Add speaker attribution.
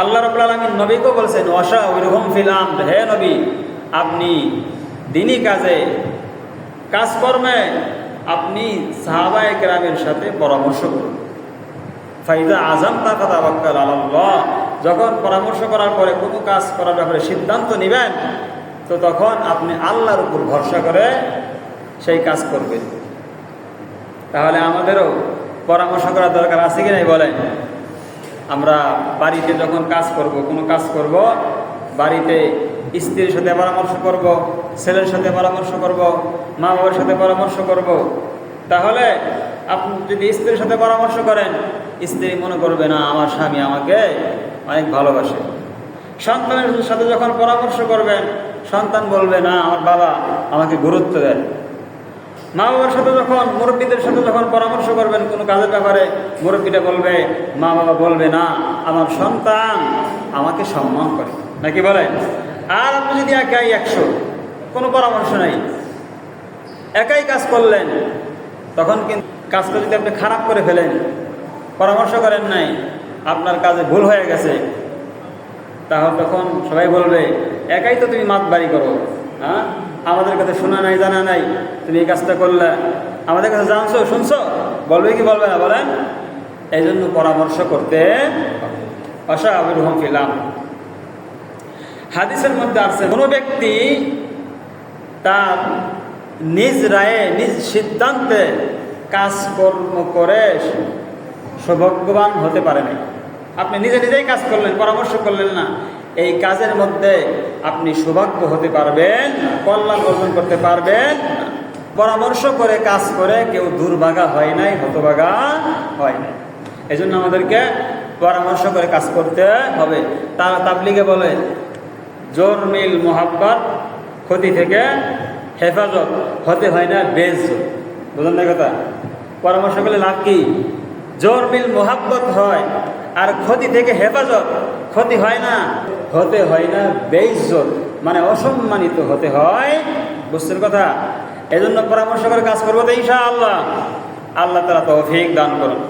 Speaker 1: আল্লাহ রাব্বুল আলামিন নবীকেও বলছেন ওয়াশাউরহুম ফিল আমর, হে নবী আপনি দ্বীনি কাজে কাজকর্মে আপনি সাহাবায়ে কেরামের সাথে পরামর্শ করুন। ফাইজা আযামতা ফাতাওয়াক্কাল আলাল্লাহ, যখন পরামর্শ করার পরে কোনো কাজ করার ব্যাপারে সিদ্ধান্ত নেবেন তো তখন আপনি আল্লাহর উপর ভরসা করে সেই কাজ করবেন। তাহলে আমাদেরও পরামর্শ করার দরকার আছে কি নাই বলেন? আমরা বাড়িতে যখন কাজ করব, কোনো কাজ করব, বাড়িতে স্ত্রীর সাথে পরামর্শ করব, ছেলের সাথে পরামর্শ করব, মা বাবার সাথে পরামর্শ করব। তাহলে আপনি যদি স্ত্রীর সাথে পরামর্শ করেন, স্ত্রী মনে করবে না আমার স্বামী আমাকে অনেক ভালোবাসে। সন্তানের সাথে যখন পরামর্শ করবেন, সন্তান বলবে না আমার বাবা আমাকে গুরুত্ব দেয়। মা বাবার সাথে যখন, মুরব্বীদের সাথে যখন পরামর্শ করবেন কোনো কাজের ব্যাপারে, মুরব্বীটা বলবে, মা বাবা বলবে না আমার সন্তান আমাকে সম্মান করে, নাকি বলেন? আর আপনি যদি একাই 100, কোনো পরামর্শ নাই, একাই কাজ করলেন, তখন কিন্তু কাজটা যদি আপনি খারাপ করে ফেলেন, পরামর্শ করেন নাই, আপনার কাজে ভুল হয়ে গেছে, তাহলে তখন সবাই বলবে একাই তো তুমি মাতবাড়ি করো, হ্যাঁ আমাদের কাছে শোনা নাই জানা নাই, তুমি এই কাজটা করলে, আমাদের কাছে জানছো শুনছো, বলবে কি বলবে না বলেন? এই জন্য পরামর্শ করতে ওয়াশাউরহুম ফিল আমর। হাদিসের মধ্যে আছে কোনো ব্যক্তি তার নিজ রায়ে নিজ সিদ্ধান্তে কাজকর্ম করে সৌভাগ্যবান হতে পারে না। আপনি নিজে নিজেই কাজ করলেন, পরামর্শ করলেন না, এই কাজের মধ্যে আপনি সৌভাগ্য হতে পারবেন, কল্যাণ অর্জন করতে পারবেন না। পরামর্শ করে কাজ করে কেউ দুর্ভাগা হয় নাই, হতভাগা হয় নাই। এই জন্য আমাদেরকে পরামর্শ করে কাজ করতে হবে। তাবলীগে বলে জোর মিল মোহাব্বত, ক্ষতি থেকে হেফাজত, হতে হয় না বেইজ্জত। বুঝলেন না কথা? পরামর্শ করলে লাভ কি? জোর মিল মোহাব্বত হয়, আর ক্ষতি থেকে হেফাজত, ক্ষতি হয় না, হতে হয় না বেইজ্জত, মানে অসম্মানিত হতে হয়। বুঝছেন কথা? এই জন্য পরামর্শ করে কাজ করবো তো ইনশাআল্লাহ। আল্লাহ তাআলা তৌফিক দান করুন।